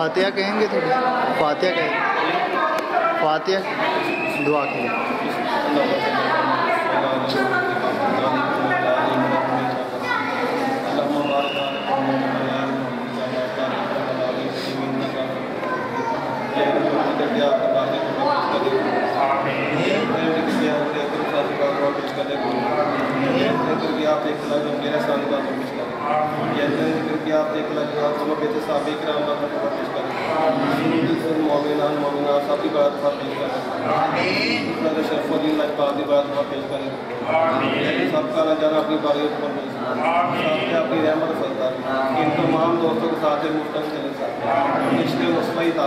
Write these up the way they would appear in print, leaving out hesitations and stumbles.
फातिहा कहेंगे थोड़ी? फातिहा कहें, फातिहा दुआ के लिए। आप एक लग मेरे साथ बात पेश करें, आप एक लग बेहतर साबिक राम बात पेश करें, मोमिनान मोमिनात सबकी बात पेश करें, शरफुद्दीन लजपाल की बात पेश करें, सबका न जाना अपनी बारी पर सबके अपनी रहमत फजल इन तमाम दोस्तों के साथ मुफ्त चले साथ इसलिए मुस्मई था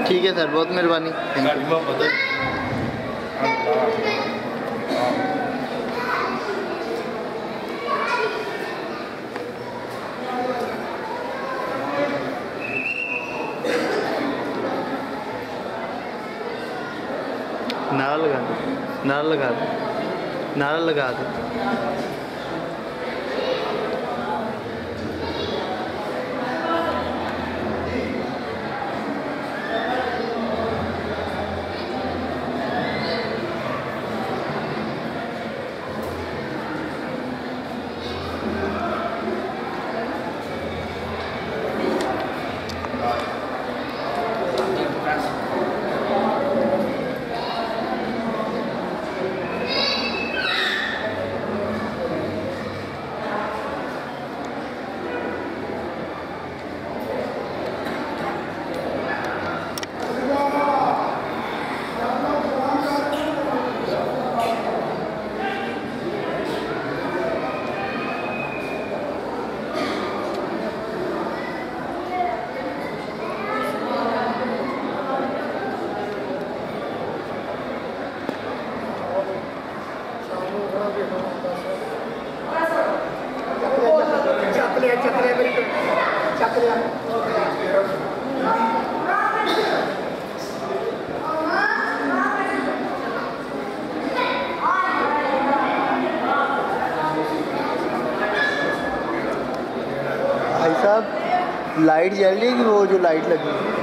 ठीक है सर, बहुत मेहरबानी। नारा लगा दो, नारा लगा दो, नारा लगा दो। भाई साहब लाइट जल रही है कि वो जो लाइट लगी है?